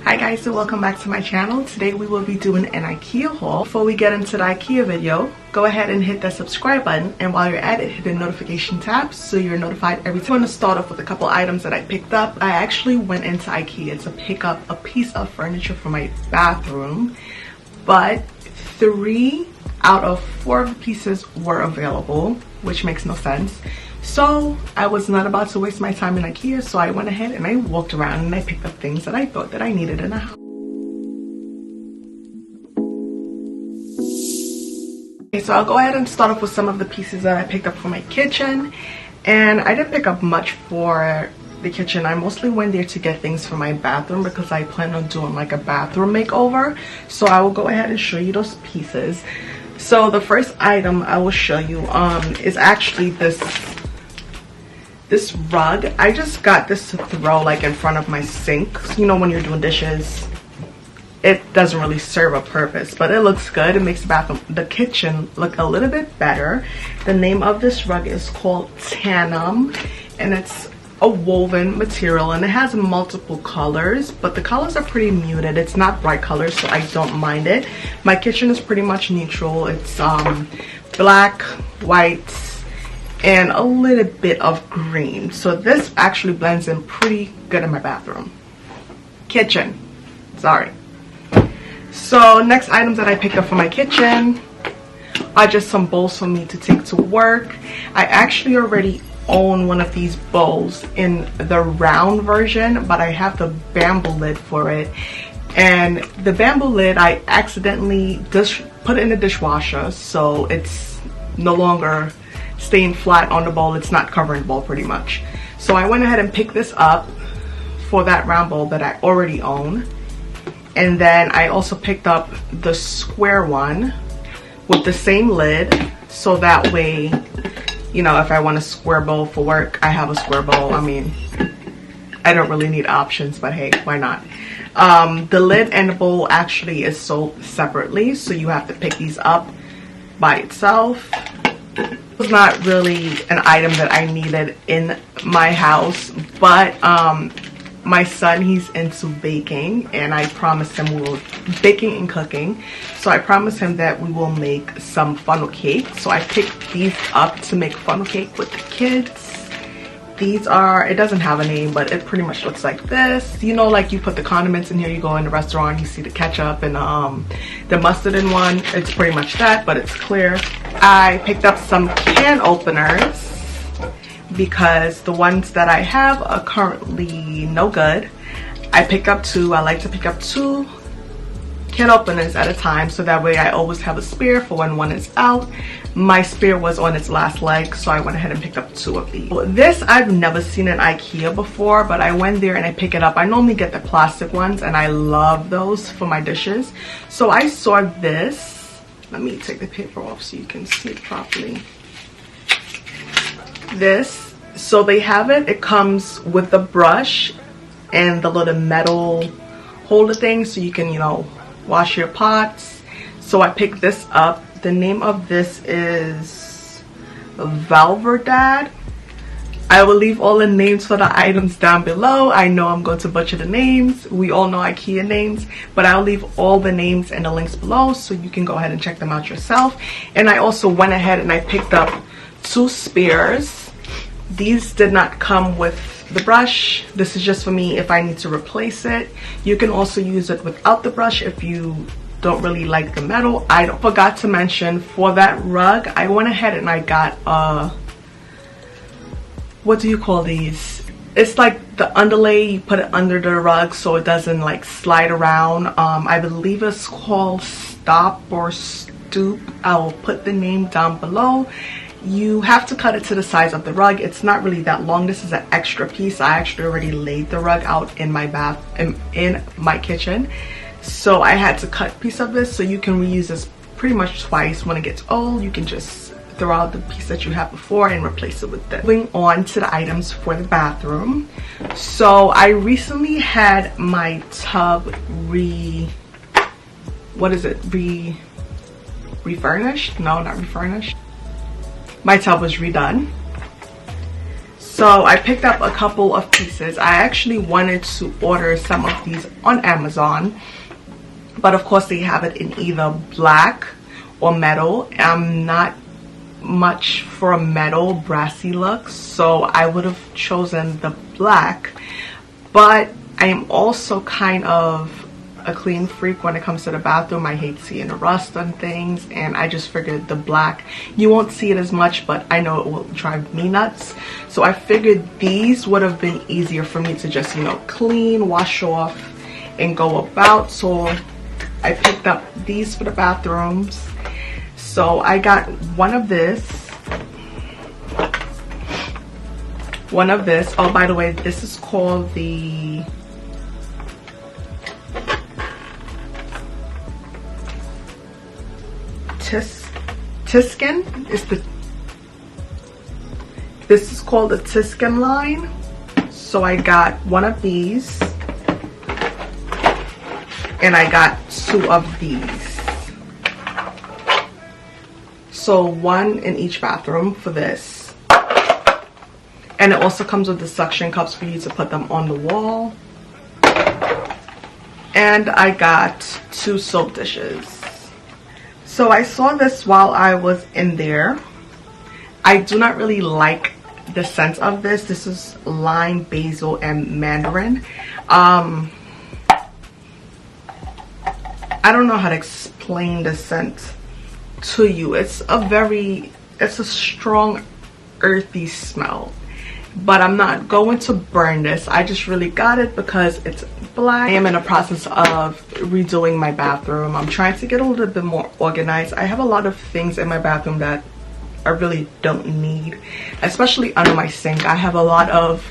Hi guys, and welcome back to my channel. Today we will be doing an IKEA haul. Before we get into the IKEA video, go ahead and hit that subscribe button, and while you're at it, hit the notification tab so you're notified every time. I'm going to start off with a couple items that I picked up. I actually went into IKEA to pick up a piece of furniture for my bathroom, but 3 out of 4 of the pieces were available, which makes no sense. So I was not about to waste my time in IKEA, so I went ahead and I walked around and I picked up things that I thought that I needed in a house. Okay, so I'll go ahead and start off with some of the pieces that I picked up for my kitchen. And I didn't pick up much for the kitchen. I mostly went there to get things for my bathroom because I plan on doing like a bathroom makeover. So I will go ahead and show you those pieces. So the first item I will show you is actually this rug. I just got this to throw like in front of my sink. You know, when you're doing dishes, it doesn't really serve a purpose, but it looks good. It makes the kitchen look a little bit better. The name of this rug is called Tandem, and it's a woven material, and it has multiple colors, but the colors are pretty muted. It's not bright colors, so I don't mind it. My kitchen is pretty much neutral. It's black, white, and a little bit of green, so this actually blends in pretty good in my bathroom. Kitchen, sorry. So next items that I picked up for my kitchen are just some bowls for me to take to work. I actually already own one of these bowls in the round version, but I have the bamboo lid for it, and the bamboo lid I accidentally just put it in the dishwasher, so it's no longer staying flat on the bowl. It's not covering the bowl pretty much. So I went ahead and picked this up for that round bowl that I already own. And then I also picked up the square one with the same lid, so that way, you know, if I want a square bowl for work, I have a square bowl. I mean, I don't really need options, but hey, why not? The lid and the bowl actually is sold separately, so you have to pick these up by itself. It was not really an item that I needed in my house, but my son, he's into baking, and I promised him baking and cooking, so I promised him that we will make some funnel cake. So I picked these up to make funnel cake with the kids. These are, it doesn't have a name, but it pretty much looks like this. You know, like you put the condiments in here, you go in the restaurant, you see the ketchup and the mustard in one. It's pretty much that, but it's clear. I picked up some can openers because the ones that I have are currently no good. I picked up 2. I like to pick up 2 can openers at a time, so that way I always have a spare for when one is out. My spare was on its last leg, so I went ahead and picked up 2 of these. This I've never seen in IKEA before, but I went there and I pick it up. I normally get the plastic ones, and I love those for my dishes. So I saw this. Let me take the paper off so you can see it properly. This, so they have it. It comes with the brush and the little metal holder thing, so you can, you know, wash your pots. So I picked this up. The name of this is Valverdad. I will leave all the names for the items down below. I know I'm going to butcher the names. We all know IKEA names, but I'll leave all the names and the links below so you can go ahead and check them out yourself. And I also went ahead and I picked up 2 spares. These did not come with the brush. This is just for me if I need to replace it. You can also use it without the brush if you don't really like the metal. I forgot to mention, for that rug, I went ahead and I got what do you call these? It's like the underlay. You put it under the rug so it doesn't like slide around. I believe it's called Stop or Stoop. I will put the name down below. You have to cut it to the size of the rug. It's not really that long. This is an extra piece. I actually already laid the rug out in my in my kitchen, so I had to cut a piece of this. So you can reuse this pretty much twice. When it gets old, you can just throw out the piece that you had before and replace it with this. Moving on to the items for the bathroom. So I recently had my tub refurnished. No, not refurnished. My tub was redone. So I picked up a couple of pieces. I actually wanted to order some of these on Amazon, but of course they have it in either black or metal. I'm not much for a metal brassy look, so I would have chosen the black, but I am also kind of a clean freak when it comes to the bathroom. I hate seeing the rust on things, and I just figured the black, you won't see it as much, but I know it will drive me nuts. So I figured these would have been easier for me to just, you know, clean, wash off, and go about. So I picked up these for the bathrooms. So I got one of this. Oh, by the way, this is called the Tiskin. This is called the Tiskin line. So I got one of these, and I got two of these. So one in each bathroom for this. And it also comes with the suction cups for you to put them on the wall. And I got two soap dishes. So I saw this while I was in there. I do not really like the scent of this. This is lime, basil, and mandarin. I don't know how to explain the scent to you. It's a strong earthy smell, but I'm not going to burn this. I just really got it because it's black. I am in the process of redoing my bathroom. I'm trying to get a little bit more organized. I have a lot of things in my bathroom that I really don't need, especially under my sink. I have a lot of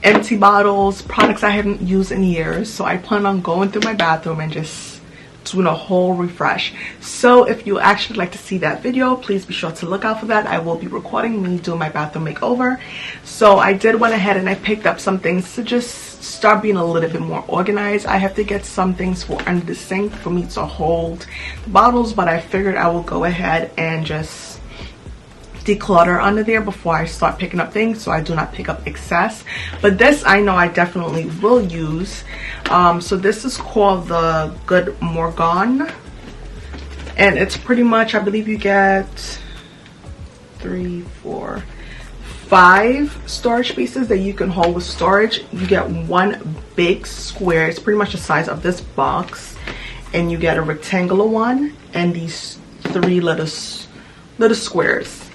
empty bottles, products I haven't used in years, so I plan on going through my bathroom and just doing a whole refresh. So if you actually like to see that video, please be sure to look out for that. I will be recording me doing my bathroom makeover. So I did went ahead and I picked up some things to just start being a little bit more organized. I have to get some things for under the sink for me to hold the bottles, but I figured I will go ahead and just declutter under there before I start picking up things, so I do not pick up excess. But this I know I definitely will use. So this is called the Good Morgan, and it's pretty much, I believe you get 3, 4, 5 storage pieces that you can hold with storage. You get one big square, it's pretty much the size of this box, and you get a rectangular one and these 3 little squares.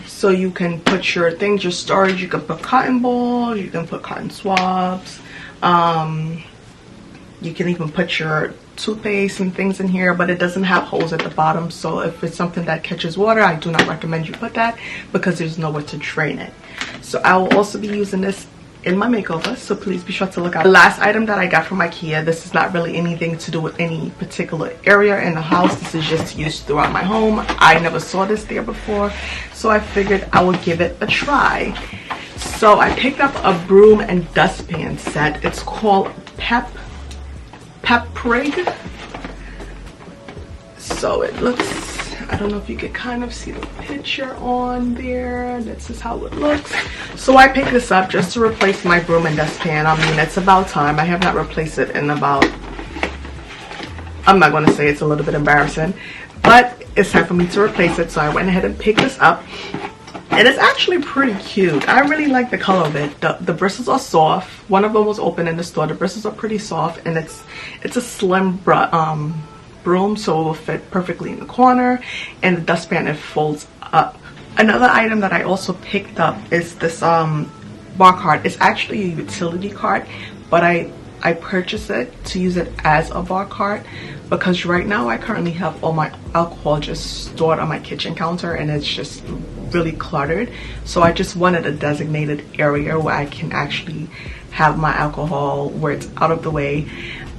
So you can put your things, your storage. You can put cotton balls, you can put cotton swabs, you can even put your toothpaste and things in here, but it doesn't have holes at the bottom. So if it's something that catches water, I do not recommend you put that because there's nowhere to drain it. So I will also be using this in my makeover, so please be sure to look out. The last item that I got from Ikea, this is not really anything to do with any particular area in the house. This is just used throughout my home. I never saw this there before, so I figured I would give it a try. So I picked up a broom and dustpan set. It's called Pep Prig. So it looks, I don't know if you can kind of see the picture on there. This is how it looks. So I picked this up just to replace my broom and dustpan. I mean, it's about time. I have not replaced it in about, I'm not going to say it's a little bit embarrassing, but it's time for me to replace it. So I went ahead and picked this up, and it's actually pretty cute. I really like the color of it. The bristles are soft. One of them was open in the store. The bristles are pretty soft, and it's a slim broom, so it will fit perfectly in the corner, and the dustpan, it folds up. Another item that I also picked up is this bar cart. It's actually a utility cart, but I purchased it to use it as a bar cart because right now I currently have all my alcohol just stored on my kitchen counter, and it's just really cluttered. So I just wanted a designated area where I can actually have my alcohol where it's out of the way.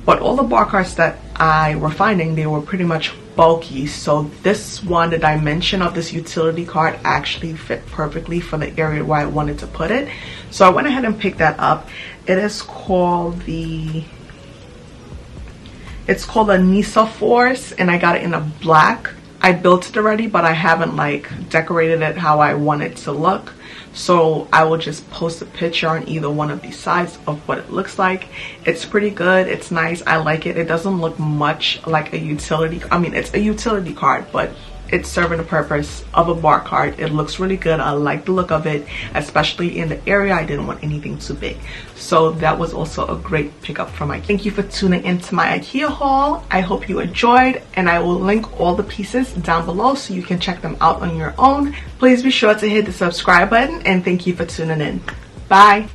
But all the bar carts that I were finding, they were pretty much bulky. So this one, the dimension of this utility cart actually fit perfectly for the area where I wanted to put it. So I went ahead and picked that up. It is called it's called a Nisa Force, and I got it in a black. I built it already, but I haven't like decorated it how I want it to look. so I will just post a picture on either one of these sides of what it looks like. It's pretty good, it's nice, I like it. It doesn't look much like a utility, I mean it's a utility card, but it's serving the purpose of a bar card. It looks really good. I like the look of it, especially in the area. I didn't want anything too big, so that was also a great pickup from IKEA. Thank you for tuning into my IKEA haul. I hope you enjoyed, and I will link all the pieces down below so you can check them out on your own. Please be sure to hit the subscribe button, and thank you for tuning in. Bye.